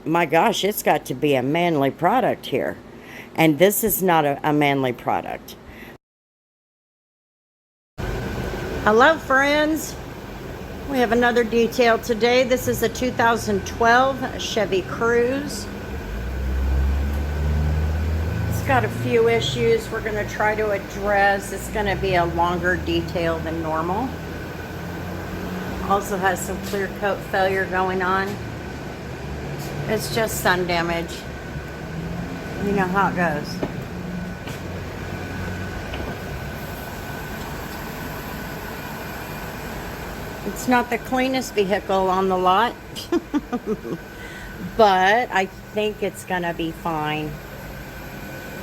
my gosh, it's got to be a manly product here. And this is not a manly product. Hello, friends. We have another detail today. This is a 2012 Chevy Cruze. It's got a few issues we're going to try to address. It's going to be a longer detail than normal. Also has some clear coat failure going on. It's just sun damage. You know how it goes. It's not the cleanest vehicle on the lot, but I think it's gonna be fine.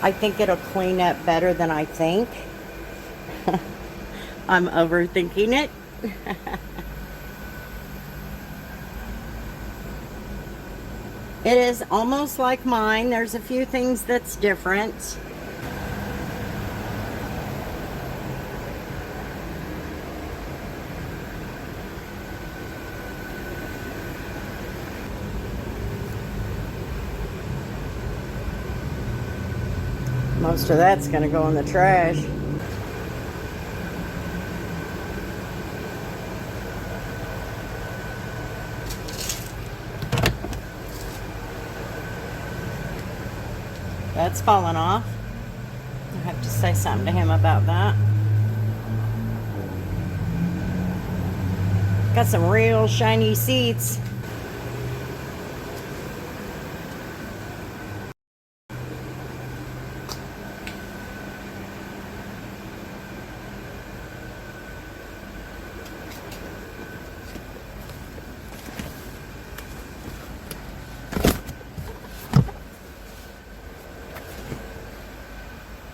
I think it'll clean up better than I think. I'm overthinking it. It is almost like mine. There's a few things that's different. Most of that's going to go in the trash. That's falling off. I have to say something to him about that. Got some real shiny seats.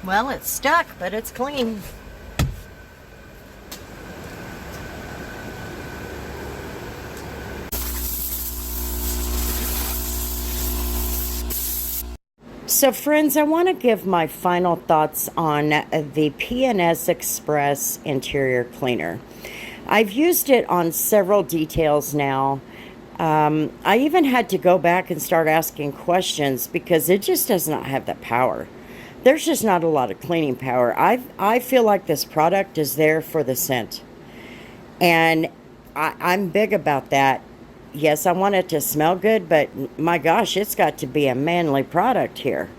Well, it's stuck, but it's clean. So friends, I want to give my final thoughts on the P&S Express interior cleaner. I've used it on several details now. I even had to go back and start asking questions because it just does not have the power. There's just not a lot of cleaning power. I feel like this product is there for the scent. And I'm big about that. Yes, I want it to smell good, but my gosh, it's got to be a manly product here.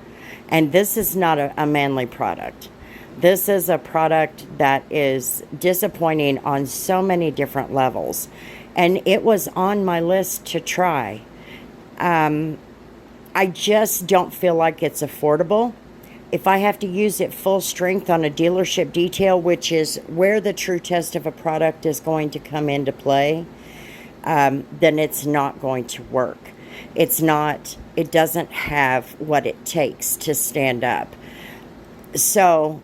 And this is not a manly product. This is a product that is disappointing on so many different levels. And it was on my list to try. I just don't feel like it's affordable. If I have to use it full strength on a dealership detail, which is where the true test of a product is going to come into play, then it's not going to work. It doesn't have what it takes to stand up. So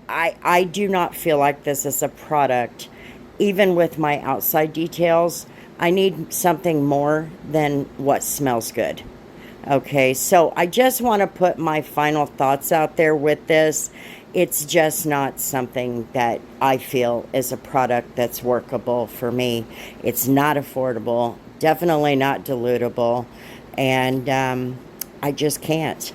I do not feel like this is a product, even with my outside details. I need something more than what smells good. Okay, so I just want to put my final thoughts out there with this. It's just not something that I feel is a product that's workable for me. It's not affordable, definitely not dilutable, and I just can't.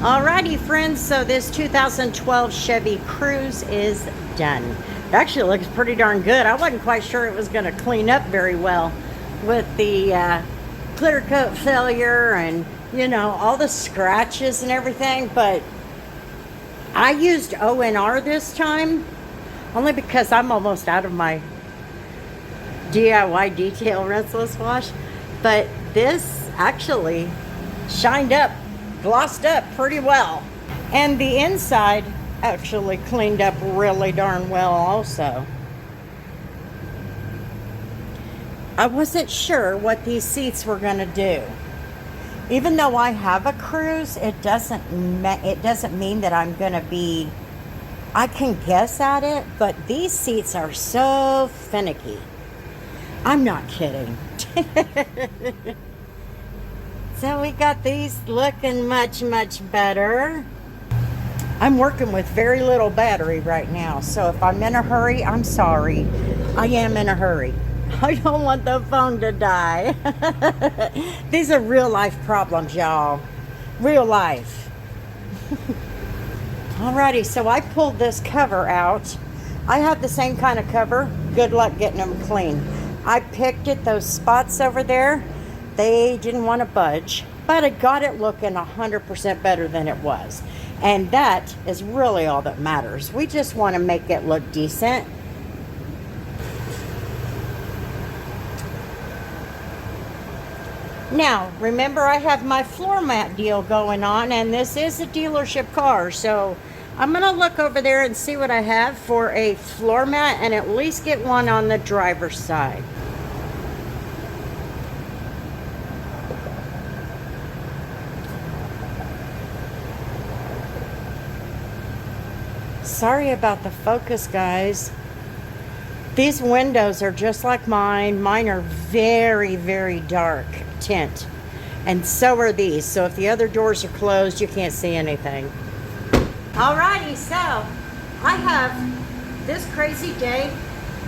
Alrighty, friends, so this 2012 Chevy Cruze is done. It actually looks pretty darn good. I wasn't quite sure it was going to clean up very well with the clear coat failure and, you know, all the scratches and everything, but I used ONR this time only because I'm almost out of my DIY detail rinseless wash, but this actually shined up, glossed up pretty well, and the inside actually cleaned up really darn well also. I wasn't sure what these seats were going to do. Even though I have a Cruze, it doesn't mean that I'm going to be, I can guess at it, but these seats are so finicky. I'm not kidding. So we got these looking much, much better. I'm working with very little battery right now, so if I'm in a hurry, I'm sorry. I am in a hurry. I don't want the phone to die. These are real life problems, y'all. Real life. Alrighty, so I pulled this cover out. I have the same kind of cover. Good luck getting them clean. I picked it, those spots over there, they didn't want to budge, but I got it looking 100% better than it was. And that is really all that matters. We just want to make it look decent. Now, remember, I have my floor mat deal going on, and this is a dealership car, so I'm going to look over there and see what I have for a floor mat and at least get one on the driver's side. Sorry about the focus, guys. These windows are just like mine. Mine are very, very dark tint. And so are these. So if the other doors are closed, you can't see anything. Alrighty, so I have this crazy day,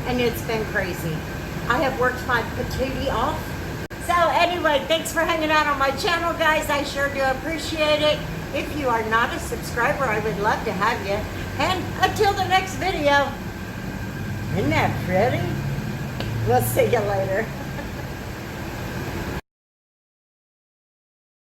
and it's been crazy. I have worked my patootie off. So anyway, thanks for hanging out on my channel, guys. I sure do appreciate it. If you are not a subscriber, I would love to have you. And until the next video, isn't that pretty? We'll see you later.